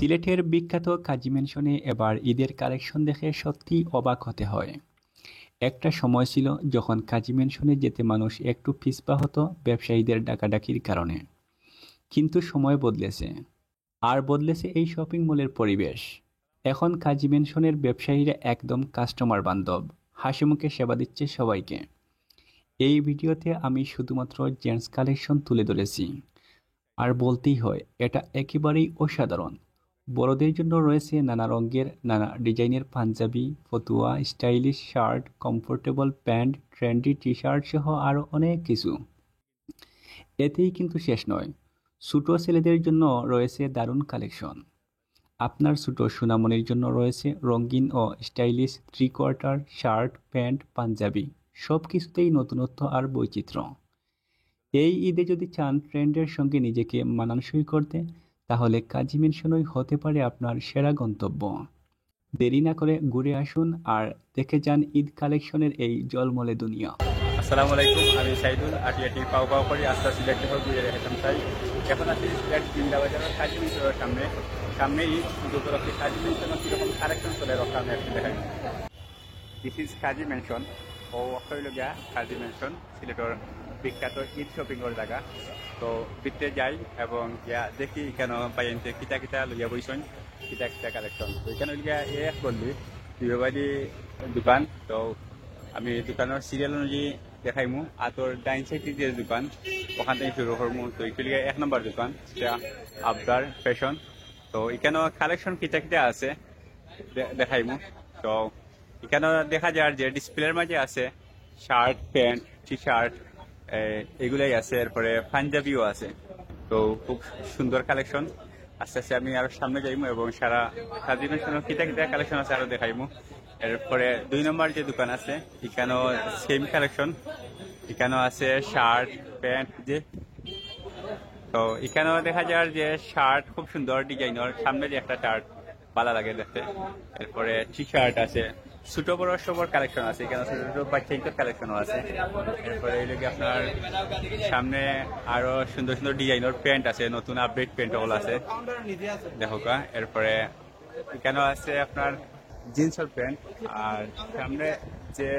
সিলেটের বিখ্যাত কাজী ম্যানশনে এবার ঈদের কালেকশন দেখে সত্যিই অবাক হতে হয়। একটা সময় ছিল যখন কাজী ম্যানশনে যেতে মানুষ একটু পিছপা হতো ব্যবসায়ীদের ডাকাডাকির কারণে। কিন্তু সময় বদলেছে। আর বদলেছে এই শপিং মলের পরিবেশ। এখন কাজী ম্যানশনের ব্যবসায়ীরা একদম কাস্টমার বান্ধব, হাসিমুখে সেবা দিচ্ছে সবাইকে। এই ভিডিওতে আমি শুধুমাত্র জেন্টস কালেকশন তুলে ধরেছি। আর বলতেই হয়, এটা একেবারেই অসাধারণ। বড়দের জন্য রয়েছে নানা রঙের, নানা ডিজাইনের পাঞ্জাবি, ফতুয়া, stylish shirt, comfortable pant, trendy T-shirt সহ আরও অনেক কিছু। এতেই কিন্তু শেষ নয়, ছোটো ছেলেদের জন্য রয়েছে দারুণ কালেকশন। আপনার ছোটো সোনামণির জন্য রয়েছে রঙিন ও stylish three quarter shirt, pant, Punjabi. সব কিছুতেই নতুনত্ব আর বৈচিত্র্য। এই ঈদে যদি চান ট্রেন্ডের সঙ্গে নিজেকে মানানসই করতে, তাহলে কাজী ম্যানশনই হতে পারে আপনার সেরা গন্তব্য। দেরি না করে ঘুরে আসুন আর দেখে যান ঈদ কালেকশনের এই জলমলে দুনিয়া। আসসালামু আলাইকুম, আমি সাইদুল। আটিয়াটি পাও পাও করি আস্তা সিলেট থেকে ঘুরে রেখেছিলাম তাই এখন আছি সিলেট জিন্দা বাজারের কাজী ম্যানশনের সামনেই ঈদ উপলক্ষে কাজী ম্যানশনের কীরকম কালেকশন চলে রক্ষা আমি একটু দেখাই। দিস ইজ কাজী ম্যানশন ও হইল গিয়া কাজী ম্যানশন সিলেটের বিখ্যাত ঈদ শপিংয়ের জায়গা। তো ভিতরে যাই এবং গিয়া দেখি কেন পাইনতে কিতা কিতা লইয়া বইছেন, কিতা কিতা কালেকশন। তো এখানে হইল গিয়া এক বললি বিবাবাড়ি দোকান। তো আমি দোকানের সিরিয়াল অনুযায়ী দেখাইমু। আর তোর ডাইন সাইডে যে দোকান ওখান থেকে শুরু করবো। তো এগুলি 1 নম্বর দোকান, সেটা আবদার ফ্যাশন। তো এখানেও কালেকশন কিতা কিতা আছে দেখাইমু। তো এখানে দেখা যায় যে ডিসপ্লের মাঝে আছে শার্ট, প্যান্ট, টি শার্ট, এগুলাই আছে। এরপরে পাঞ্জাবিও আছে। তো খুব সুন্দর কালেকশন। আস্তে আস্তে আমি আরো সামনে যাইমু এবং সারা কাজী ম্যানশনের কিতা কিতা কালেকশন আছে আরো দেখাইমু। এরপরে 2 নম্বর যে দোকান আছে এখানেও সেম কালেকশন। এখানেও আছে শার্ট, প্যান্ট যে। তো এখানেও দেখা যায় যে শার্ট খুব সুন্দর ডিজাইনের, সামনে যে একটা শার্ট ভালো লাগে দেখতে। এরপরে টি শার্ট আছে, ছোট বড় সবর কালেকশন আছে। এখানে ছোট ছোট বাচ্চাদের কালেকশনও আছে। এরপরে এই লোক আপনার সামনে আরো সুন্দর সুন্দর ডিজাইনের প্যান্ট আছে, নতুন আপডেট প্যান্ট হল আছে দেখো কা। এরপরে এখানেও আছে আপনার জিন্সের প্যান্ট। আর সামনে যে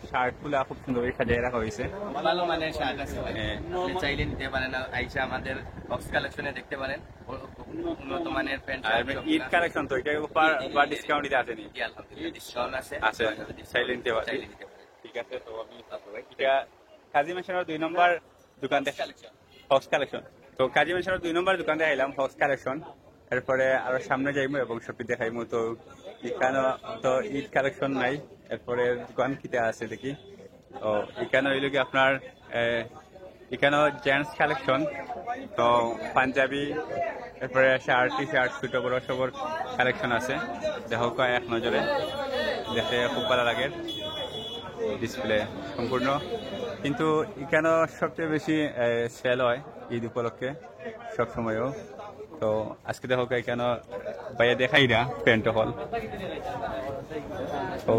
শার্ট গুলা খুব সুন্দর সাজিয়ে রাখা হয়েছে। ভালো মানের শার্ট আছে, আপনি চাইলে নিতে পারেন। আইসা আমাদের বক্স কালেকশনে দেখতে পারেন উন্নত মানের প্যান্ট। ঈদ কালেকশন তো এটা উপর বা ডিসকাউন্ট দিতে আছে নি? আলহামদুলিল্লাহ ডিসকাউন্ট আছে, চাইলে নিতে পারেন। ঠিক আছে, তো আমি এটা কাজী ম্যানশনের 2 নম্বর দোকান থেকে হক্স কালেকশন। তো কাজী ম্যানশনের 2 নম্বর দোকান দেখাইলাম হক্স কালেকশন। এরপরে আরো সামনে যাইমু এবং শপি দেখাইমু। তো এখানে তো ঈদ কালেকশন নাই। এরপরে দোকান কিটা আছে দেখি। তো এখানে হইল কি আপনার এখানেও জেন্টস কালেকশন। তো পাঞ্জাবি, এরপরে শার্ট, টি শার্ট, ছোট বড় সবর কালেকশন আছে। দেখো এক নজরে দেখতে খুব ভালো লাগে। ডিসপ্লে সম্পূর্ণ। কিন্তু এখানেও সবচেয়ে বেশি সেল হয় ঈদ উপলক্ষে সবসময়ও। তো আজকে দেখো এখানে বাইরে দেখাই না প্যান্ট হল। তো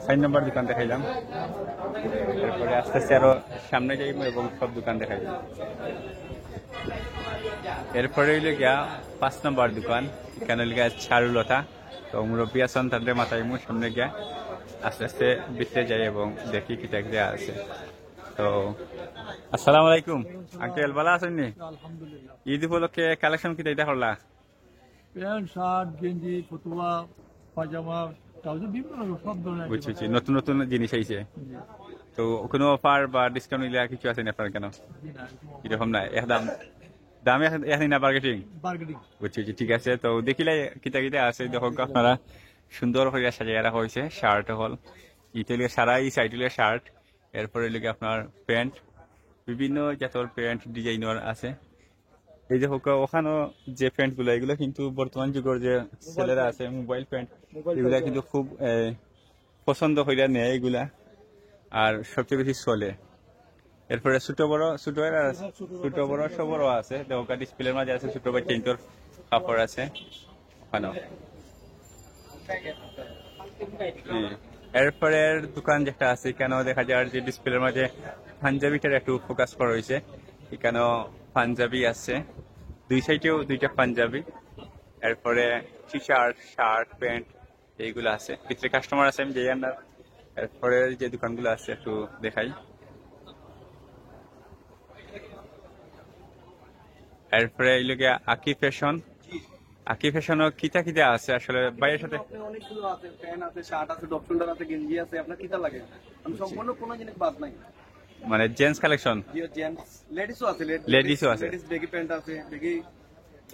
4 নম্বর দোকান দেখাইলাম। এরপরে আস্তে আস্তে আরো সামনে যাইব এবং সব দোকান দেখাই। এরপরে হইলে গিয়া 5 নম্বর দোকান। এখানে গিয়া চারুলতা। তো মুরব্বী আসন তাদের মাথায় সামনে গিয়া আস্তে আস্তে ভিতরে যাই এবং দেখি কিটা কিটা আছে। তো আসসালামু আলাইকুম আঙ্কেল, ভালো আছেন নি? ঈদ উপলক্ষে কালেকশন কিটা এটা করলা? প্যান্ট, শার্ট, গেঞ্জি, ফতুয়া, পাজামা, ট্রাউজার, বিভিন্ন সব ধরনের। বুঝছি, নতুন নতুন জিনিস আইছে। তো কোনো অফার বা ডিসকাউন্ট নিলে কিছু আছে না আপনার? কেন এরকম না, একদম দাম এখন না বার্গেটিং? বুঝছি, ঠিক আছে। তো দেখিলে কিতা কিতা আছে দেখো আপনারা। সুন্দর করে সাজিয়ে রাখা হয়েছে শার্ট হল। ইটালিয়া সারা এই সাইডের শার্ট। এরপরে লিখে আপনার প্যান্ট, বিভিন্ন জাতের প্যান্ট ডিজাইনার আছে। এই যে হোক ওখানেও যে প্যান্ট গুলো, এগুলো কিন্তু বর্তমান যুগের যে ছেলেরা আছে মোবাইল প্যান্ট, এগুলা কিন্তু খুব পছন্দ হইয়া নেয় এগুলা, আর সবচেয়ে বেশি চলে। এরপরে ছোট বড় সবরও আছে। দেখা ডিসপ্লের মাঝে আছে ছোট বাচ্চা ইন্টোর কাপড় আছে ওখানেও। এরপরে দোকান যেটা আছে এখানেও দেখা যায় যে ডিসপ্লের মাঝে পাঞ্জাবিটার একটু ফোকাস করা হয়েছে। এখানেও পাঞ্জাবি আছে, 2 সাইডেও 2টা পাঞ্জাবি। এরপরে টি শার্ট, শার্ট, প্যান্ট এইগুলো আছে। ভিতরে কাস্টমার আছে, আমি যাই না। এরপরে যে দোকানগুলো আছে একটু দেখাই। এরপরে এই লোকে আকি ফ্যাশন, আকি ফ্যাশনও কিতা কিতা আছে আসলে ভাইয়ের সাথে। অনেকগুলো আছে, প্যান্ট আছে, শার্ট আছে, ডপ শোল্ডার আছে, গেঞ্জি আছে, আপনার কিতা লাগে আমি সম্পূর্ণ কোনো জিনিস বাদ নাই। মানে জেন্টস কালেকশন, জেন্টস, লেডিসও আছে, লেডিসও আছে। লেডিস বেগি প্যান্ট আছে, বেগি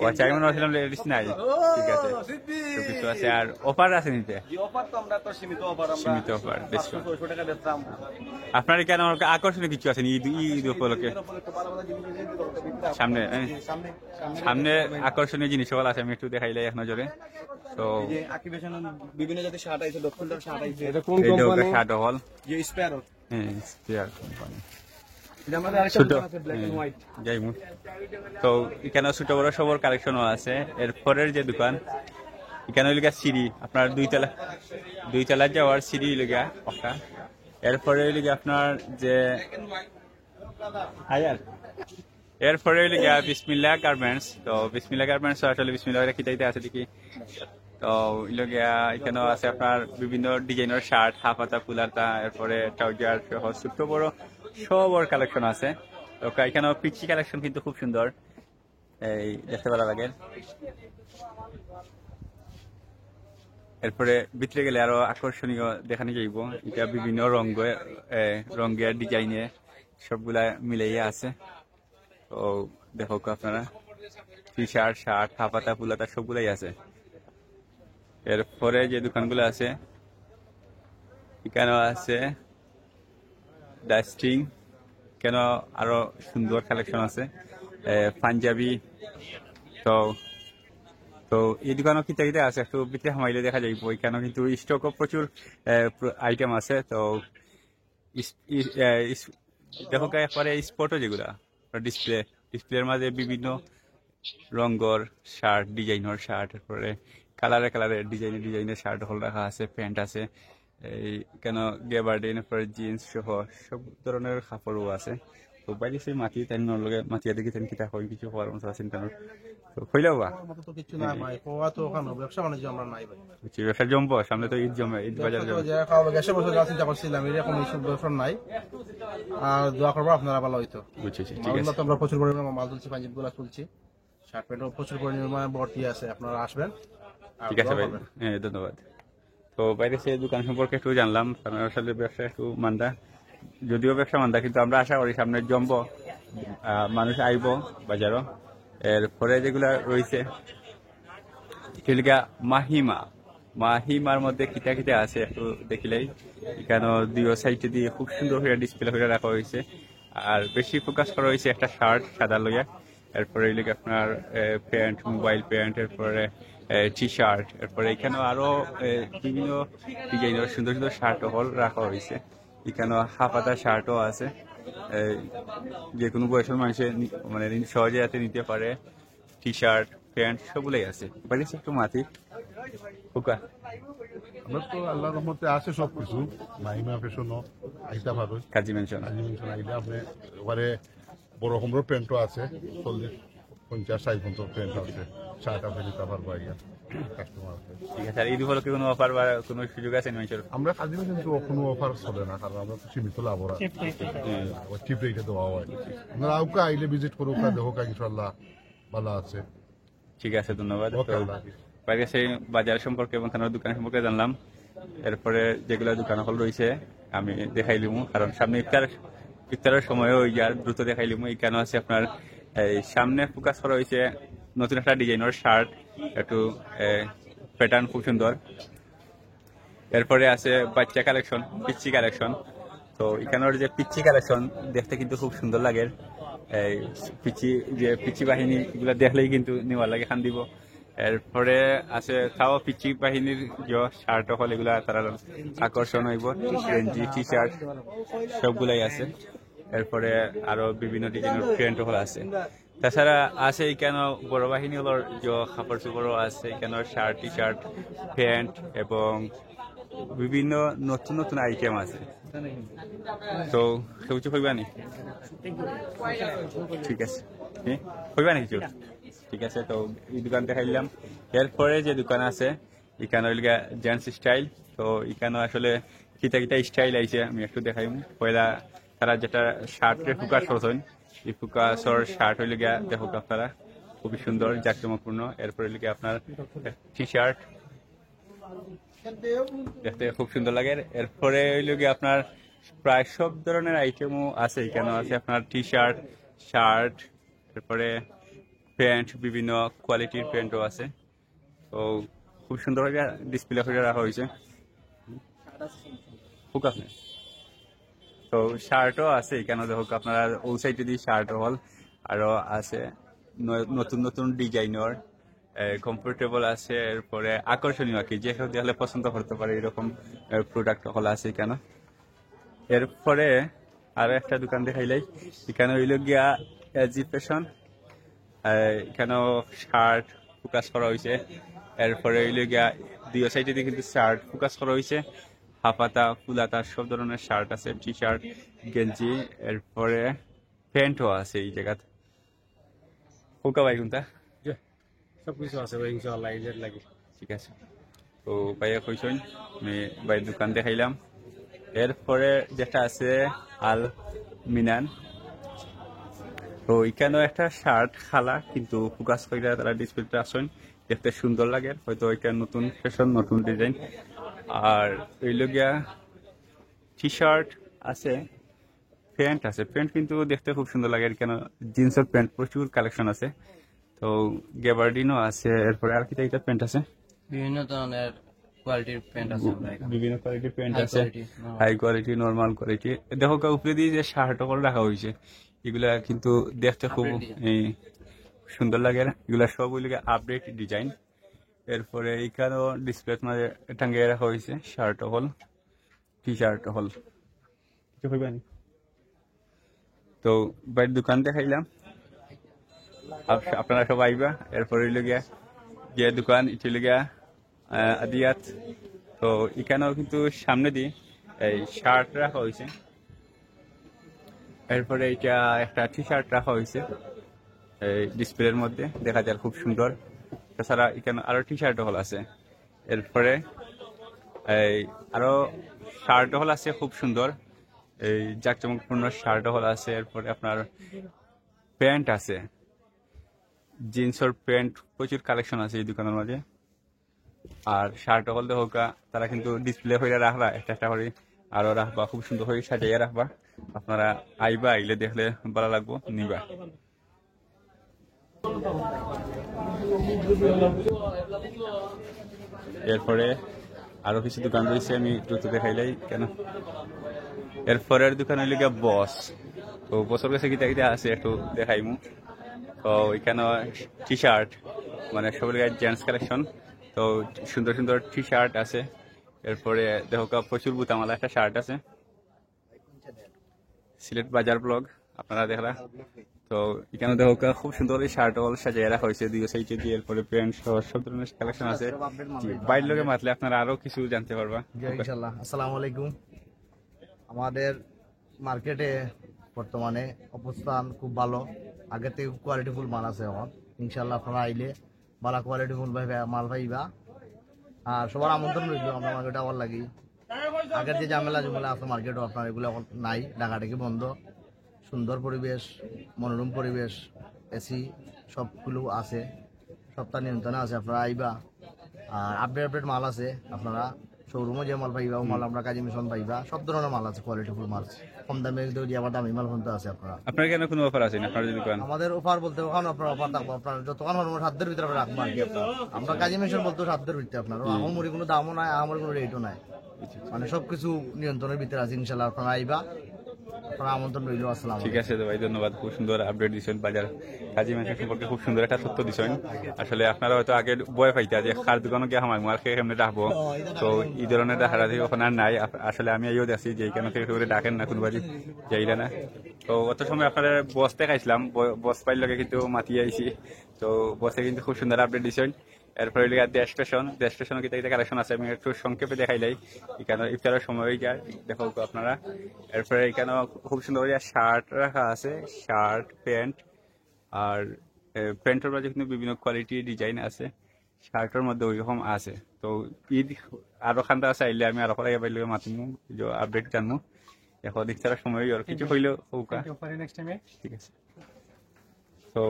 ও আচ্ছা, আমি মনে হচ্ছিলাম লেডিস নাই। ঠিক আছে, সব কিছু আছে। আর অফার আছে নিতে? যে অফার তো আমরা তো সীমিত অফার, আমরা সীমিত অফার, বেশ। 500-600 টাকা বেচতাম। আপনার কেন আকর্ষণীয় কিছু আছে ঈদ উপলক্ষে? এর উপলক্ষে ভালো ভালো জিনিস আছে, দরকার সামনে সামনে সামনে আকর্ষণীয় জিনিস সকল আছে, আমি একটু দেখাইলে এক নজরে। তো যে আকিবেশন বিভিন্ন জাতের শার্ট আছে, ডপ শোল্ডার শার্ট আছে, এটা কোন এই কোম্পানি? শার্ট হল, যে স্পেয়ার হ্যাঁ স্পেয়ার কোম্পানি। এটা আমাদের আরেকটা ছোট, দোকান আছে, ব্ল্যাক এন্ড হোয়াইট। যাই হোক, তো এখানে ছোট বড় সবর কালেকশনও আছে। এর পরের যে দোকান, এখানে লিখা সিঁড়ি, আপনার দুই তলা যাওয়ার সিঁড়ি লিখা একটা। এরপরে লিখা আপনার যে এরপরে লিখা বিসমিল্লাহ গার্মেন্টস। তো বিসমিল্লাহ গার্মেন্টস আসলে বিসমিল্লাহ খিতাইতে আছে দেখি। তো ইলগিয়া এখানেও আছে আপনার বিভিন্ন ডিজাইনের শার্ট, হাফ হাতা, ফুল হাতা, এরপরে ট্রাউজার সহ ছোট বড় সবর কালেকশন আছে। তো এখানেও পিচি কালেকশন কিন্তু খুব সুন্দর, এই দেখতে ভালো লাগে। এরপরে ভিতরে গেলে আরো আকর্ষণীয় দেখানো যাইব। এটা বিভিন্ন রঙের ডিজাইনে সবগুলা মিলাইয়া আছে। তো দেখো আপনারা, টি শার্ট, শার্ট, হাফ হাতা, ফুল হাতা সবগুলাই আছে। এরপরে যে দোকানগুলো আছে, এখানেও আছে ডাস্টিং, কেন আরো সুন্দর কালেকশন আছে, পাঞ্জাবি। তো তো এই দোকানও কিতা কিতা আছে, একটু ভিতরে হামাইলে দেখা যাইব। এখানেও কিন্তু স্টকও প্রচুর আইটেম আছে। তো দেখো একবারে স্পটও যেগুলা ডিসপ্লের মাঝে বিভিন্ন রঙের শার্ট, ডিজাইনের শার্ট, এরপরে কালারের ডিজাইনের শার্ট হল রাখা আছে, প্যান্ট আছে, এই কেন গেবার্ডিন, এরপরে জিন্স সহ সব ধরনের কাপড়ও আছে। তো বাইরে সেই মাটি তাই নলগে মাটিয়া দেখি তেন কিতা হয়, কিছু হওয়ার মতো আছে কেন। তো কইলাও বা মতো তো কিছু নাই ভাই, কোয়া তো ওখানে ব্যবসা বাণিজ্য আমরা নাই ভাই। ব্যবসা জমবো সামনে, তো ঈদ জমে, ঈদ বাজার জমে। যে খাওয়া গ্যাসে বসে যাওয়ার চিন্তা করছিলাম, এরকম এইসব ব্যবসা নাই। আর দোয়া করবো আপনারা ভালো হইতো। বুঝেছি, ঠিক মালগুলো আছে। তো আমরা প্রচুর পরিমাণে মাল তুলছি, পাঞ্জাব গুলা তুলছি, শার্ট প্যান্টও প্রচুর পরিমাণে ভর্তি আছে, আপনারা আসবেন। আর ঠিক আছে দোয়া ভাই, করবেন। হ্যাঁ ধন্যবাদ। তো বাইরে সে দোকান সম্পর্কে একটু জানলাম, কারণ আসলে ব্যবসা একটু মান্দা, যদিও ব্যবসা মান্দা, কিন্তু আমরা আশা করি সামনে জমবো, মানুষ আইব বাজারও। এরপরে যেগুলা রয়েছে সেগুলা মাহিমার মধ্যে কিতা কিতা আছে একটু দেখিলেই। এখানে দুই সাইডে দিয়ে খুব সুন্দর করে ডিসপ্লে করে রাখা হয়েছে। আর বেশি ফোকাস করা হয়েছে একটা শার্ট সাদা লইয়া, এরপরে এদিকে আপনার প্যান্ট, মোবাইল প্যান্ট, এরপরে টি শার্ট, এরপরে এখানেও আরো বিভিন্ন ডিজাইনের সুন্দর সুন্দর শার্ট হল রাখা হয়েছে। এখানেও হাফ হাতা শার্টও আছে, যে কোনো বয়সের মানুষের মানে সহজে যাতে নিতে পারে। টি শার্ট, প্যান্ট সবগুলোই আছে। বাড়িতে একটু মাটি হুকা আমরা তো আল্লাহর রহমতে আছে সব কিছু, মাহিমা ফ্যাশনও আইতা পারো, কাজী মেনশন আইলে আপনি ওখানে বড় রকমের প্যান্টও আছে, 40-50-60 পর্যন্ত প্যান্ট আছে, শার্ট আপনি দিতে পারবো আইয়া কাস্টমার আছে। ঠিক আছে। আর ঈদ উপলক্ষে কোনো অফার বা কোনো সুযোগ আছে মানুষের? আমরা কাজী কিন্তু কোনো অফার চলে না, কারণ আমরা তো সীমিত লাভ ওরা চিপ রেটে দেওয়া হয়। আপনারা আউকা আইলে ভিজিট করুক, দেখো ইনশাল্লাহ ভালো আছে। ঠিক আছে, ধন্যবাদ। ওকে, আল্লাহ হাফেজ। বাইরে সেই বাজার সম্পর্কে এবং থানার দোকান সম্পর্কে জানলাম। এরপরে যেগুলো দোকান হল রয়েছে আমি দেখাইলিম, কারণ সামনে ইফতারের সময়ও ওই আর দ্রুত দেখাইলিম। এখানে আছে আপনার এই সামনে ফোকাস করা হয়েছে নতুন একটা ডিজাইনের শার্ট, একটু প্যাটার্ন খুব সুন্দর। এরপরে আছে বাচ্চা কালেকশন, পিচ্চি কালেকশন। তো এখানের যে পিচ্চি কালেকশন দেখতে কিন্তু খুব সুন্দর লাগে। এই পিচ্চি বাহিনী এগুলো দেখলেই কিন্তু নেওয়ার লাগে, খান দিব। এরপরে আছে তাও পিচ্চি বাহিনীর যে শার্ট হল এগুলা তারা আকর্ষণ হইব, গেঞ্জি, টি শার্ট সবগুলাই আছে। এরপরে আরো বিভিন্ন ডিজাইনের প্যান্ট হল আছে। তাছাড়া আছে এখানে বড় বাহিনী হল যে কাপড় চোপড়ও আছে, এখানে শার্ট, টি শার্ট, প্যান্ট এবং বিভিন্ন নতুন নতুন আইটেম আছে। তো কেউ কিছু কইবা নি? ঠিক আছে, কইবা নি কিছু? ঠিক আছে। তো এই দোকান দেখাইলাম। এরপরে যে দোকান আছে এখানে হইল গিয়া জেন্টস স্টাইল। তো এখানে আসলে কিতা কিতা স্টাইল আইছে আমি একটু দেখাইম। পয়লা তারা যেটা শার্টের ফোকাস করছেন, এই ফোকাসর শার্ট হইল গিয়া দেখো আপনারা খুবই সুন্দর জাঁকজমকপূর্ণ। এরপরে হইল গিয়া আপনার টি শার্ট দেখতে খুব সুন্দর লাগে। এরপরে হইল গিয়ে আপনার প্রায় সব ধরনের আইটেমও আছে এখানে। আছে আপনার টি শার্ট, শার্ট, এরপরে প্যান্ট, বিভিন্ন কোয়ালিটির প্যান্টও আছে। তো খুব সুন্দর করে ডিসপ্লে করে রাখা হয়েছে। ফোকাস নেই তো শার্টও আছে এখানে দেখো আপনারা ওই সাইডে দিয়ে শার্ট হল আরো আছে নতুন নতুন ডিজাইনের কমফোর্টেবল আছে। এরপরে আকর্ষণীয় আর কি, যে কেউ দেখলে পছন্দ করতে পারে এরকম প্রোডাক্ট হল আছে এখানে। এরপরে আরো একটা দোকান দেখাইলাই, এখানে হইল গিয়া এজি ফ্যাশন। এখানেও শার্ট ফোকাস করা হয়েছে। এরপরে হইল গিয়া দুই সাইডে দিয়ে কিন্তু শার্ট ফোকাস করা হয়েছে, হাফাতা ফুলাতা সব ধরনের শার্ট আছে, টি শার্ট, গেঞ্জি, এরপরে প্যান্টও আছে এই জায়গাতে। কোকা ভাই কোনটা সবকিছু আছে ইনশাআল্লাহ ঈদের লাগে। ঠিক আছে। তো ভাইয়া কইসন আমি ভাই দোকান দেখাইলাম। এরপরে যেটা আছে আল মিনান। তো এখানেও একটা শার্ট খালা কিন্তু ফোকাস করে তারা ডিসপ্লেতে আসেন, দেখতে সুন্দর লাগে। হয়তো এটা নতুন ফ্যাশন, নতুন ডিজাইন। আর হইল গিয়া টি শার্ট আছে, প্যান্ট আছে। প্যান্ট কিন্তু দেখতে খুব সুন্দর লাগে এখানে। জিন্সের প্যান্ট প্রচুর কালেকশন আছে। তো গ্যাবার্ডিনও আছে। এরপরে আর কিটা প্যান্ট আছে, বিভিন্ন ধরনের কোয়ালিটির প্যান্ট আছে, বিভিন্ন কোয়ালিটির প্যান্ট আছে, হাই কোয়ালিটি, নর্মাল কোয়ালিটি। দেখো উপরে দিয়ে যে শার্ট করে রাখা হয়েছে, এগুলা কিন্তু দেখতে খুব সুন্দর লাগে। এগুলা সব ওই আপডেট ডিজাইন। এরপরে এইখানেও ডিসপ্লে মাঝে টাঙ্গিয়ে রাখা হয়েছে শার্ট হল, টি শার্ট হল। তো বাইরের দোকান দেখাইলাম, আপনারা সব আইবা। এরপরে হইল গিয়া যে দোকান এটা হইল গিয়া আদিয়াত। তো এখানেও কিন্তু সামনে দিয়ে এই শার্ট রাখা হয়েছে। এরপরে এটা একটা টি শার্ট রাখা হয়েছে এই ডিসপ্লের মধ্যে, দেখা যায় খুব সুন্দর। তাছাড়া এখানে আরো টি শার্ট হল আছে। এরপরে এই আরো শার্ট হল আছে খুব সুন্দর, এই জাঁকজমকপূর্ণ শার্ট হল আছে। এরপরে আপনার প্যান্ট আছে, জিন্সের প্যান্ট প্রচুর কালেকশন আছে এই দোকানের মাঝে। আর শার্ট হল হোকা তারা কিন্তু ডিসপ্লে হয়ে রাখবা, একটা একটা করে আরো রাখবা, খুব সুন্দর করে সাজাইয়া রাখবা। আপনারা আইবা, আইলে দেখলে ভালো লাগবো, নিবা। এরপরে আরো কিছু দোকান রয়েছে, আমি দ্রুত দেখাইলাই কেন। এরপরের দোকান হইলে গিয়া বস। তো বসের কাছে কিতা কিতা আছে একটু দেখাইমু। তো এখানে টি শার্ট, মানে সব জেন্টস কালেকশন। তো সুন্দর সুন্দর টি শার্ট আছে। এরপরে দেখো প্রচুর বুতামালা একটা শার্ট আছে, সিলেট বাজার ব্লগ আপনারা দেখলা। তো এখানে দেখো খুব সুন্দর এই শার্ট হল সাজিয়ে রাখা হয়েছে দুই সাইডে দিয়ে। এরপরে প্যান্ট সহ সব ধরনের কালেকশন আছে। বাইরের লোকে মাতলে আপনারা আরো কিছু জানতে পারবা ইনশাআল্লাহ। আসসালামু আলাইকুম। আমাদের মার্কেটে বর্তমানে অবস্থান খুব ভালো, আগে থেকে কোয়ালিটিফুল মাল আছে এখন। ইনশাআল্লাহ আপনারা আইলে ভালো কোয়ালিটিফুল মাল পাইবা। আর সবার আমন্ত্রণ রইল আমরা মার্কেটে আবার লাগি। আগের যে ঝামেলা যেগুলো আছে মার্কেটও আপনার এগুলো এখন নাই, ঢাকাটাকে বন্ধ। সুন্দর পরিবেশ, মনোরম পরিবেশ, এসি সবগুলো আছে, সপ্তাহ নিয়ন্ত্রণে আছে। আপনারা আইবা। আর আপডেট মাল আছে, আপনারা শোরুমে যে মাল পাইবা ও মাল আমরা কাজী মিশন পাইবা। সব ধরনের মাল আছে, কোয়ালিটিফুল মাল, কম দামে আবার দামি মাল পর্যন্ত আছে। আপনার কেন কোনো অফার আছে আপনার দোকান? আমাদের অফার বলতে ওখানে আপনার অফার থাকবো, আপনার যতক্ষণ সাধ্যের ভিতরে আমরা রাখবো আর কি। আমরা কাজী মিশন বলতে সাধ্যের ভিতরে, আপনার আমার কোনো দামও নাই, আমার কোনো রেটও নাই, মানে সবকিছু নিয়ন্ত্রণের ভিতরে আছে। ইনশাল্লাহ আপনারা আইবা, আপনারা আমন্ত্রণ রইল। আসসালাম। ঠিক আছে ভাই, ধন্যবাদ। খুব সুন্দর আপডেট দিচ্ছেন বাজার কাজী মানুষের সম্পর্কে, খুব সুন্দর একটা তথ্য দিচ্ছেন। আসলে আপনারা হয়তো আগে বয় পাইতা যে কার দোকানে গিয়ে আমার মার খেয়ে কেমনি ডাকবো। তো এই ধরনের হারাধি ওখানে আর নাই। আসলে আমি আইও দেখছি যে এইখানে থেকে করে ডাকেন না, কোনো বাজি যাইরা না। তো অত সময় আপনারা বসতে খাইছিলাম, বস পাইল লগে কিন্তু মাতি আইছি। তো বসে কিন্তু খুব সুন্দর আপডেট দিচ্ছেন। এরপরে দেশ স্টেশনে কিতা কিতা কালেকশন আছে আমি একটু সংক্ষেপে দেখাইলাই। এখানে ইফতারের সময় হয়ে যায়, দেখো আপনারা। এরপরে এখানে খুব সুন্দর শার্ট রাখা আছে, শার্ট, প্যান্ট। আর প্যান্টের মাঝে কিন্তু বিভিন্ন কোয়ালিটি ডিজাইন আছে, শার্টের মধ্যে ওইরকম আছে। তো ঈদ আরো খান্দা আছে, আইলে আমি আরো করাই পাইলে মাতিমু যে আপডেট জানবো। এখন ইচ্ছার সময় আর কিছু হইলেও ওকা ঠিক আছে। তো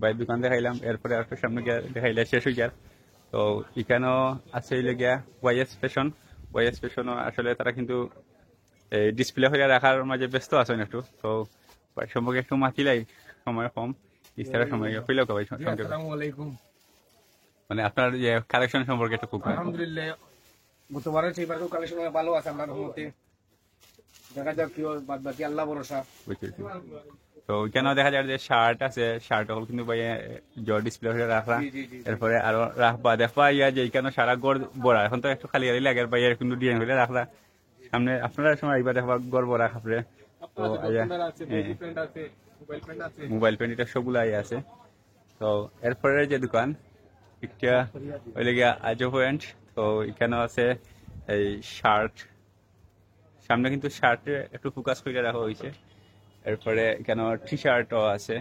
বাইর দোকান দেখাইলাম, এরপরে আর সামনে গিয়ে দেখাইলে শেষ হয়ে যায়। তো এখানেও আছে হইলে গিয়া ওয়াইএস ফ্যাশন। ওয়াইএস ফ্যাশনও আসলে তারা কিন্তু ডিসপ্লে হয়ে রাখার মাঝে ব্যস্ত আছেন একটু। তো সম্পর্কে একটু মাতিলাই, সময় কম, ইস্তারের সময় হইলেও ভাই মানে আপনার যে কালেকশন সম্পর্কে একটু খুব আলহামদুলিল্লাহ গতবারের সেইবার কালেকশন ভালো আছে আপনার মতে, দেখা যাক কি বাদ বাকি আল্লাহ ভরসা। বুঝতেছি। তো ওইখানেও দেখা যায় যে শার্ট আছে, শার্ট কিন্তু ভাই জোর ডিসপ্লে হয়ে রাখা, এরপরে আরো রাখবা দেখবা ইয়া যে এখানে সারা গড় বড়া, এখন তো একটু খালি লাগে ভাই কিন্তু ডিজাইন হইলে রাখলা সামনে আপনারা সময় একবার দেখবা গড় বড়া খাপড়ে। তো মোবাইল পেন এটা সবগুলো আছে। তো এরপরে যে দোকান একটা হইলে গিয়া আজো পয়েন্ট। তো এখানেও আছে এই শার্ট, সামনে কিন্তু শার্টে একটু ফোকাস করে রাখা হয়েছে। এরপরে এখানে টি শার্টও আছে,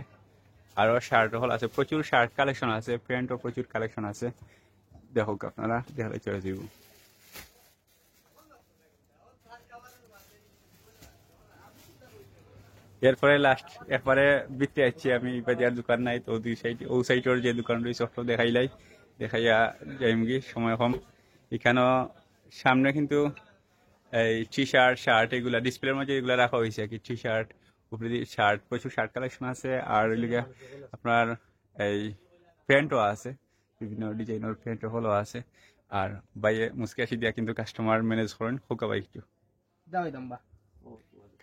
আরো শার্ট হল আছে, প্রচুর শার্ট কালেকশন আছে, প্যান্টও প্রচুর কালেকশন আছে। দেখো আপনারা দেখালে চলে যাব। এরপরে লাস্ট একবারে বিক্রি আসছি আমি, বাজার দোকান নাই তো দুই সাইড ও সাইডের যে দোকান রয়েছে সব দেখাইলাই, দেখাইয়া যাইমগি সময় কম। এখানেও সামনে কিন্তু এই টি শার্ট শার্ট এগুলা ডিসপ্লের মধ্যে এগুলা রাখা হয়েছে আর কি। টি শার্ট উপরে দিয়ে শার্ট, প্রচুর শার্ট কালেকশন আছে। আর ওইদিকে আপনার এই প্যান্টও আছে, বিভিন্ন ডিজাইনের প্যান্টও হলো আছে। আর বাইরে মুসকে আসি দিয়া কিন্তু কাস্টমার ম্যানেজ করেন হোকা ভাই একটু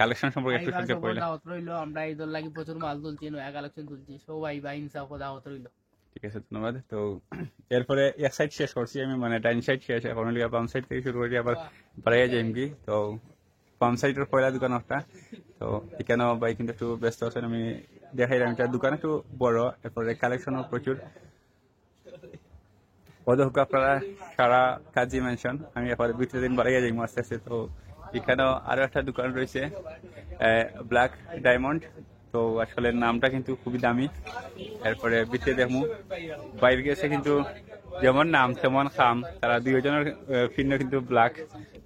কালেকশন সম্পর্কে একটু শুনতে পাইলে। আমরা ঈদের লাগি প্রচুর মাল তুলছি, নয়া কালেকশন তুলছি, সবাই ভাই ইনসাফ দাওয়াত রইল। ঠিক আছে, ধন্যবাদ। তো এরপরে এক সাইড শেষ করছি আমি, মানে ডাইন সাইড শেষ, এখন বাম সাইড থেকে শুরু করি আবার বাড়াইয়া যাইম কি। তো বাম সাইডের পয়লা দোকান একটা, তো এখানেও ভাই কিন্তু একটু ব্যস্ত আছেন, আমি দেখাইলাম এটা দোকান একটু বড়, এরপরে কালেকশনও প্রচুর। হোক আপনারা সারা কাজী মেনশন, আমি এরপরে দুই দিন বাড়াইয়া যাইম আস্তে আস্তে। তো এখানেও আরো একটা দোকান রয়েছে ব্ল্যাক ডায়মন্ড। তো আসলে নামটা কিন্তু খুবই দামি। এরপরে বিতে দেখমু বাইরে গেছে কিন্তু যেমন নাম তেমন খাম, তারা দুইজনের ফিন্ন কিন্তু ব্ল্যাক।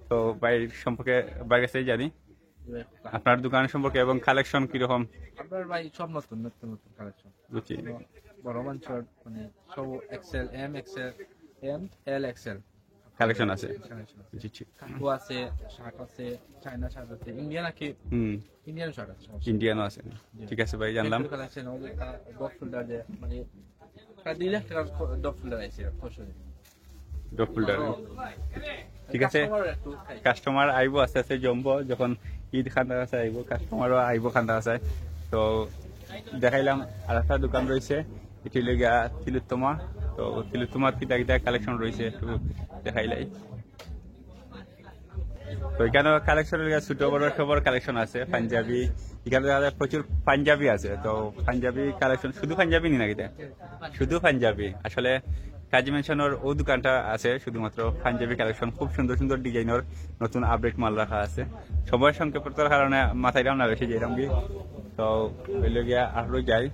তো বাইর সম্পর্কে বাইরে গেছে জানি আপনার দোকান সম্পর্কে এবং কালেকশন কিরকম। আপনার ভাই সব নতুন নতুন নতুন কালেকশন, বুঝছি। বড় মান শর্ট মানে সব XL M XL M L XL collection আছে। কাকু আছে, শার্ট আছে, চায়না শার্ট আছে, ইন্ডিয়ান নাকি ইন্ডিয়ান শার্ট আছে, ইন্ডিয়ানও আছে। ঠিক আছে ভাই, জানলাম। কালেকশন ডপ ফোল্ডার যে মানে প্রায় 2 লাখ টাকার ডপ ফোল্ডার আছে, ডপ ফোল্ডার। ঠিক আছে, কাস্টমার আইব আস্তে আস্তে জমবো, যখন ঈদ খান্দা আছে আইব, কাস্টমারও আইব খান্দা আছে। তো দেখাইলাম আর একটা দোকান রয়েছে, এটি লেগা তিলোত্তমা। তো তিলোত্তমার কিটা কিটা কালেকশন রয়েছে একটু দেখাইলাই। তো এখানে কালেকশন ছোট বড় সবর কালেকশন আছে, পাঞ্জাবি এখানে দেখা যায় প্রচুর পাঞ্জাবি আছে। তো পাঞ্জাবি কালেকশন শুধু পাঞ্জাবি নি নাকি, শুধু পাঞ্জাবি আসলে কাজী মেনশনের ও দোকানটা আছে শুধুমাত্র পাঞ্জাবি কালেকশন, খুব সুন্দর সুন্দর ডিজাইনের নতুন আপডেট মাল রাখা আছে। সময়ের সংক্ষেপতার কারণে মাথায় রাম না বেশি যেরকম কি। তো ওইলে গিয়া আরো যাই,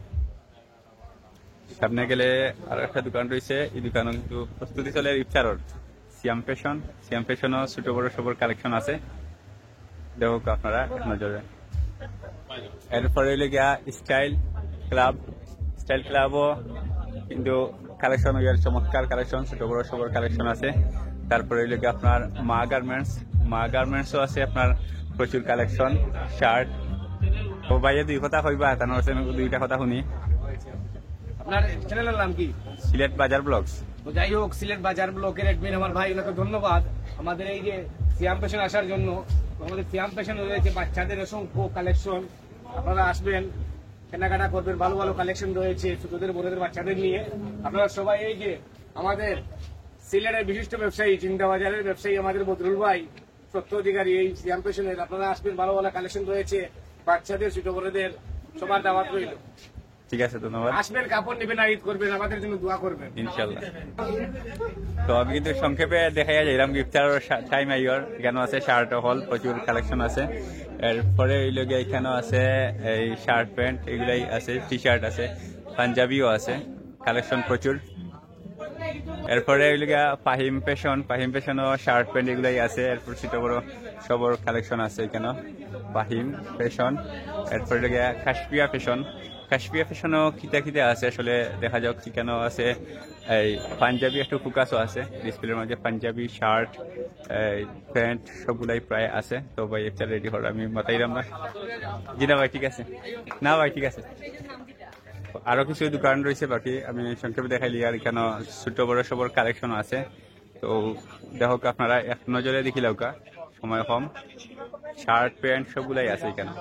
সামনে গেলে আর একটা দোকান রয়েছে, এই দোকানও কিন্তু প্রস্তুতি চলে ইফতারের। সিয়াম ফ্যাশন, সিয়াম ফ্যাশনও ছোট বড় সবর কালেকশন আছে, দেখো আপনারা নজরে। এরপরে হইলে গিয়া স্টাইল ক্লাব, স্টাইল ক্লাবও কিন্তু কালেকশন চমৎকার কালেকশন, ছোট বড় সবর কালেকশন আছে। তারপরে হইলে গিয়ে আপনার মা গার্মেন্টস, মা গার্মেন্টসও আছে আপনার প্রচুর কালেকশন, শার্ট। ও ভাইয়া দুই কথা কইবা, তার দুইটা কথা শুনি। আপনার চ্যানেলের নাম কি? সিলেট বাজার ব্লগস। তো যাই হোক, সিলেট বাজার ব্লকের অ্যাডমিন আমার ভাই, ওনাকে ধন্যবাদ আমাদের এই যে সিয়াম ফ্যাশন আসার জন্য। আমাদের সিয়াম ফ্যাশন রয়েছে বাচ্চাদের অসংখ্য কালেকশন, আপনারা আসবেন কেনাকাটা করবেন, ভালো ভালো কালেকশন রয়েছে ছোটদের বড়দের বাচ্চাদের নিয়ে। আপনারা সবাই এই যে আমাদের সিলেটের বিশিষ্ট ব্যবসায়ী, চিন্তা বাজারের ব্যবসায়ী আমাদের বদরুল ভাই সত্য অধিকারী, এই সিয়াম ফ্যাশনের আপনারা আসবেন, ভালো ভালো কালেকশন রয়েছে বাচ্চাদের ছোট বড়দের, সবার দাওয়াত রইল। ঠিক আছে, ধন্যবাদ। আসবেন, কাপড় নেবেন আর ঈদ করবেন, আমাদের জন্য দোয়া করবেন ইনশাল্লাহ। তো আমি কিন্তু সংক্ষেপে দেখাইয়া যাইলাম ইফতারের টাইম আইয়র। এখানে আছে শার্ট হল, প্রচুর কালেকশন আছে। এরপরে এই লগে এখানেও আছে এই শার্ট প্যান্ট, এগুলাই আছে, টি শার্ট আছে। পাঞ্জাবিও আছে, কালেকশন প্রচুর। এরপরে ফাহিম ফ্যাশনও শার্ট প্যান্ট এগুলাই আছে। এরপর ছোট বড় সবর কালেকশন আছে এখানে, ফাহিম ফ্যাশন। এরপরে কাশ্মীরা ফ্যাশনও খিতা আছে, আসলে দেখা যাক কেন আছে। এই পাঞ্জাবি একটু ফোকাসও আছে ডিসপ্লের মাঝে, পাঞ্জাবি শার্ট প্যান্ট সবগুলাই প্রায় আছে। তো ভাই একটা রেডি হল, আমি মাথাইলাম না। জি না ভাই ঠিক আছে, না ভাই ঠিক আছে। আরো কিছু দোকান রয়েছে বাকি, আমি সংক্ষেপে দেখাইলি। আর এখানে ছোট বড় সবর কালেকশন আছে। তো দেখো আপনারা এক নজরে দেখিলাও কা, সময় কম, শার্ট প্যান্ট সবগুলাই আছে এখানে।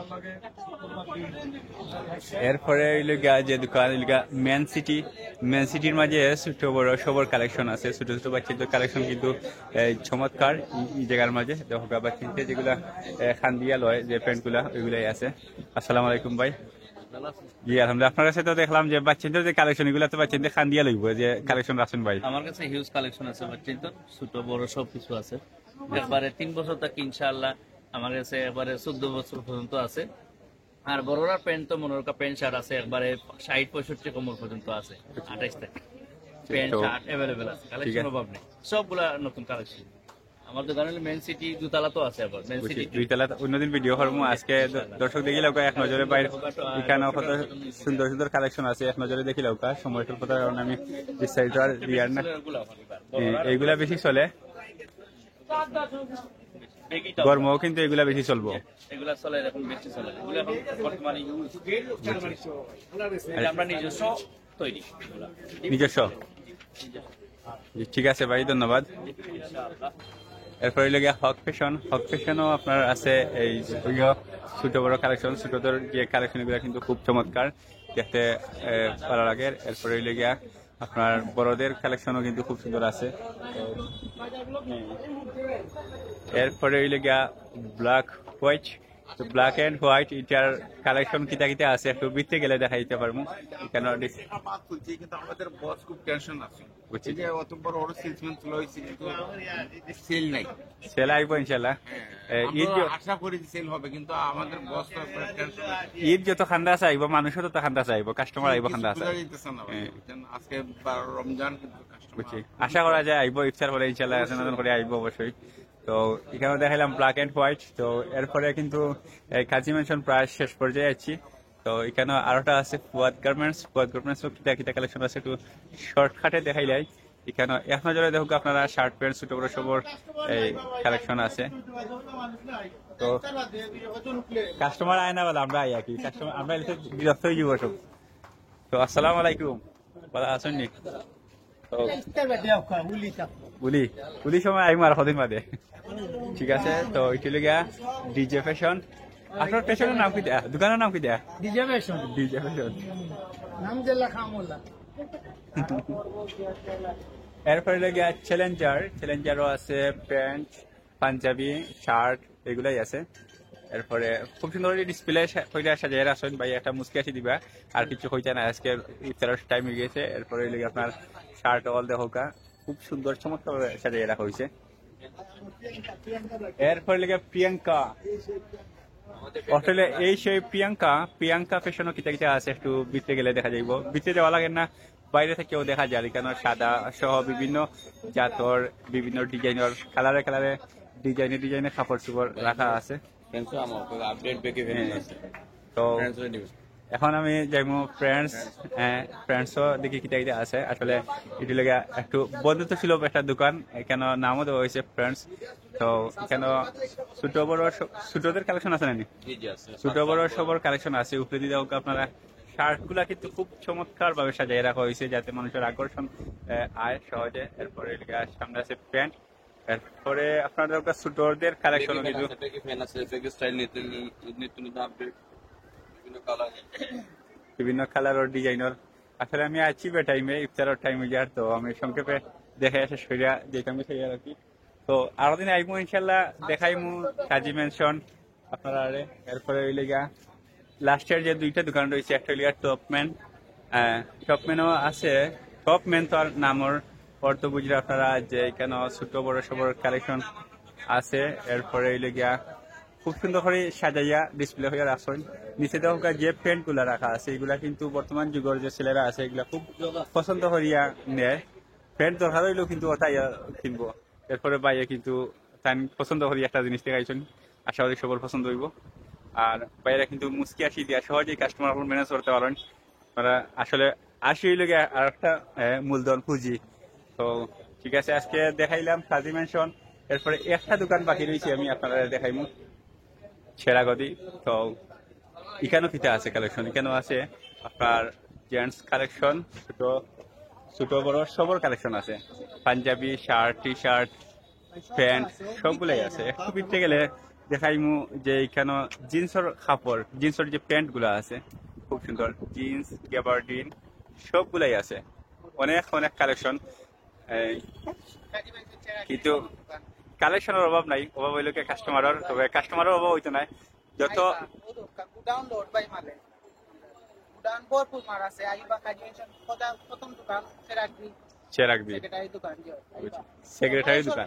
এরপরে যে দোকান মেন সিটির মাঝে ছোট বড় সবর কালেকশন আছে। ছোট ছোট বাচ্চাদের কালেকশন কিন্তু চমৎকার এই জায়গার মাঝে। দেখো বাচ্চাদের যেগুলা খান্দিয়া লয় যে প্যান্ট গুলা, ওইগুলাই আছে। আসসালামু আলাইকুম ভাই। জি আলহামদুলিল্লাহ। আপনার কাছে তো দেখলাম যে বাচ্চাদের যে কালেকশন, এগুলা তো বাচ্চাদের খান্দিয়া লইব, যে কালেকশন রাখছেন ভাই? আমার কাছে হিউজ কালেকশন আছে বাচ্চাদের, ছোট বড় সব কিছু আছে। একবারে 3 বছর থেকে ইনশাআল্লাহ আমার কাছে একবারে 14 বছর পর্যন্ত আছে। আর বড়রা প্যান্ট তো মনোরকা প্যান্ট শার্ট আছে একবারে 60-65 কোমর পর্যন্ত আছে। 28 থেকে প্যান্ট শার্ট অ্যাভেলেবেল আছে, কালেকশন অভাব নেই, সবগুলা নতুন কালেকশন। আমার দোকানে মেন সিটি দুতলা তো আছে, আবার মেন সিটি দুইতলা। অন্যদিন ভিডিও করবো, আজকে দর্শক দেখি লৌকা এক নজরে বাইরে এখানে কত সুন্দর সুন্দর কালেকশন আছে, এক নজরে দেখি লৌকা। সময়টার কথা কারণ আমি বিস্তারিত আর দিয়ার না, এইগুলা বেশি চলে। গরমও কিন্তু এগুলা বেশি চলবো, এগুলা চলে এখন বেশি চলে। এগুলা এখন বর্তমানে আমরা নিজস্ব তৈরি, নিজস্ব। ঠিক আছে ভাই, ধন্যবাদ। এরপরে হক ফ্যাশনও আপনার আছে। এই ছোট বড় কালেকশন, ছোটদের যে কালেকশন এগুলো কিন্তু খুব চমৎকার, দেখতে ভালো লাগে। এরপরে আপনার বড়দের কালেকশনও কিন্তু খুব সুন্দর আছে। এরপরে ব্ল্যাক এন্ড হোয়াইট, এটার কালেকশন কিতা আছে একটু বিতে গেলে দেখা দিতে পারবো। কেন কিন্তু আমাদের বস খুব টেনশন আছে, বুঝছি যে অত বড় বড় সেলসম্যান চলে হয়েছে কিন্তু সেল নাই। সেল আইবো ইনশাল্লাহ, ঈদ আশা করি সেল হবে, কিন্তু আমাদের বস তো টেনশন। ঈদ যত খান্দা চাইবো, মানুষও তত খান্দা চাইবো, কাস্টমার আইবো খান্দা আছে। আজকে রমজান, কিন্তু বুঝছি, আশা করা যায় আইবো ইফতার হলে ইনশাল্লাহ করে আইবো অবশ্যই। তো এখানে দেখাইলাম ব্ল্যাক এন্ড হোয়াইট। তো এরপরে কিন্তু কাজী মেনশন প্রায় শেষ পর্যায়ে আছি। তো এখানে আরোটা আছে ফুয়াদ গার্মেন্টস কিতা কালেকশন আছে, একটু শর্টকাটে দেখাইলাই। এখানে এক নজরে দেখো আপনারা শার্ট প্যান্ট ছোট বড় সবর এই কালেকশন আছে। তো কাস্টমার আয় না বলে আমরা আই আর কি, কাস্টমার আমরা বিরক্ত হয়ে যাবো সব। তো আসসালামু আলাইকুম, ভালো আছেন নি? বলি সময় আইম আর কদিন বাদে, ঠিক আছে। তো এটা লেগে ডিজে ফ্যাশন। আপনার ফ্যাশনের নাম কি দেয়া, দোকানের নাম কি দেয়া? ডিজে ফ্যাশন নাম জেলা খামুল্লাহ। এরপরে লেগে চ্যালেঞ্জারও আছে, প্যান্ট পাঞ্জাবি শার্ট এগুলাই আছে। এরপরে খুব সুন্দর ডিসপ্লে হইলে সাজাই রাখছেন ভাই, একটা মুসকি আসি দিবা, আর কিছু হইতে না, আজকে ইফতারের টাইম হয়ে গেছে। এরপরে লেগে আপনার শার্ট অল দেখোকা খুব সুন্দর চমৎকার সাজাই রাখা হয়েছে। এরপরে লেগে প্রিয়াঙ্কা অস্ট্রেলিয়া, এই সেই প্রিয়াঙ্কা ফ্যাশনও কিতা আছে, একটু বিতে গেলে দেখা যাইব। বিতে যাওয়া লাগে না, বাইরে থেকেও দেখা যায়। কেন সাদা সহ বিভিন্ন জাতর বিভিন্ন ডিজাইনের কালারে ডিজাইনে কাপড় চোপড় রাখা আছে। তো এখন আমি যাইমু ফ্রেন্ডসও দেখি কিতা আছে। আসলে এটি লেগে একটু বন্ধুত্ব ছিল একটা দোকান, এখানে নামও দেওয়া হয়েছে ফ্রেন্ডস। তো এখানে ছোট বড় ছোটদের কালেকশন আছে নাকি? ছোট বড় সবর কালেকশন আছে। উপরে দিয়ে হোক আপনারা শার্ট গুলা কিন্তু খুব চমৎকার ভাবে সাজিয়ে রাখা হয়েছে, যাতে মানুষের আকর্ষণ আয় সহজে। এরপরে সামনে আছে প্যান্ট। এরপরে আপনাদের ছোটদের কালেকশন কিন্তু বিভিন্ন কালার ও ডিজাইনের। আসলে আমি আছি বে টাইমে ইফতারের টাইমে যার, তো আমি সংক্ষেপে দেখে এসে সরিয়া যেতাম সেই আর কি। তো আরো দিন আইমু ইনশাল্লাহ, দেখাইমু কাজী মেনশন আপনারা। এরপরে হইলে গা লাস্টের যে দুইটা দোকান রয়েছে, একটা হইলে টপম্যানও আছে। টপম্যান তো আর নামর অর্থ বুঝলে আপনারা, যে এখানে ছোট বড় সবর কালেকশন আছে। এরপরে হইলে গিয়া খুব সুন্দর করে সাজাইয়া ডিসপ্লে হয়ে রাখছেন। নিচে দেখা যে প্যান্ট গুলা রাখা আছে এগুলা কিন্তু বর্তমান যুগের যে ছেলেরা আছে এগুলা খুব পছন্দ করিয়া নেয়। প্যান্ট দরকার হইলেও কিন্তু ওটাই কিনবো। এরপরে বাইরে কিন্তু তাই পছন্দ করি একটা জিনিস দেখাইছেন, আশা করি সবার পছন্দ হইব। আর বাইরে কিন্তু মুস্কি আসি দিয়া সহজেই কাস্টমার ম্যানেজ করতে পারেন। তারা আসলে আসি হইল গিয়ে আর একটা মূলধন পুঁজি। তো ঠিক আছে, আজকে দেখাইলাম কাজী ম্যানশন। এরপরে একটা দোকান বাকি রয়েছে, আমি আপনারা দেখাইমু ছেড়াগদি। তো এখানেও ফিতা আছে কালেকশন, এখানেও আছে আপনার জেন্টস কালেকশন, ছোট বড় সবর কালেকশন আছে। Punjabi, shirt, T shirt, pant সবগুলাই আছে। একটু পিঠতে গেলে দেখাইমু যে এখানে জিন্সের কাপড়, জিন্সের যে প্যান্ট গুলা আছে খুব সুন্দর, জিন্স, গ্যাবার্ডিন সবগুলাই আছে। অনেক অনেক কালেকশন, কিন্তু কালেকশনের অভাব নাই। অভাব হইল কাস্টমারের, তবে কাস্টমারের অভাব হইতো নাই। যত সেরাকবি সেক্রেটারি দোকান।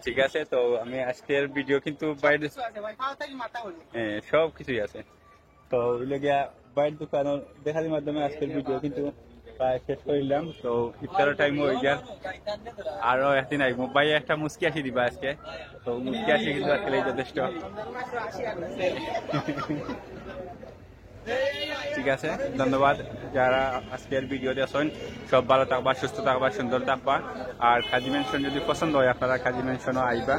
ঠিক আছে, তো আমি আজকের ভিডিও কিন্তু বাইরে সব কিছুই আছে। তো ওইলে গিয়া বাইরের দোকানের দেখার মাধ্যমে আজকের ভিডিও কিন্তু প্রায় শেষ করিলাম। তো ইফতারের টাইম হয়ে গিয়া আরো একদিন আইব। ভাই একটা মুস্কি আসি দিবা আজকে, তো মুস্কি আসি কিন্তু আজকে যথেষ্ট। ঠিক আছে, ধন্যবাদ যারা আজকের ভিডিও দেখছেন। সব ভালো থাকবা, সুস্থ থাকবা, সুন্দর থাকবা। আর কাজী ম্যানশন যদি পছন্দ হয় আপনারা কাজী ম্যানশনও আইবা।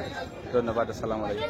ধন্যবাদ, আসসালামু আলাইকুম।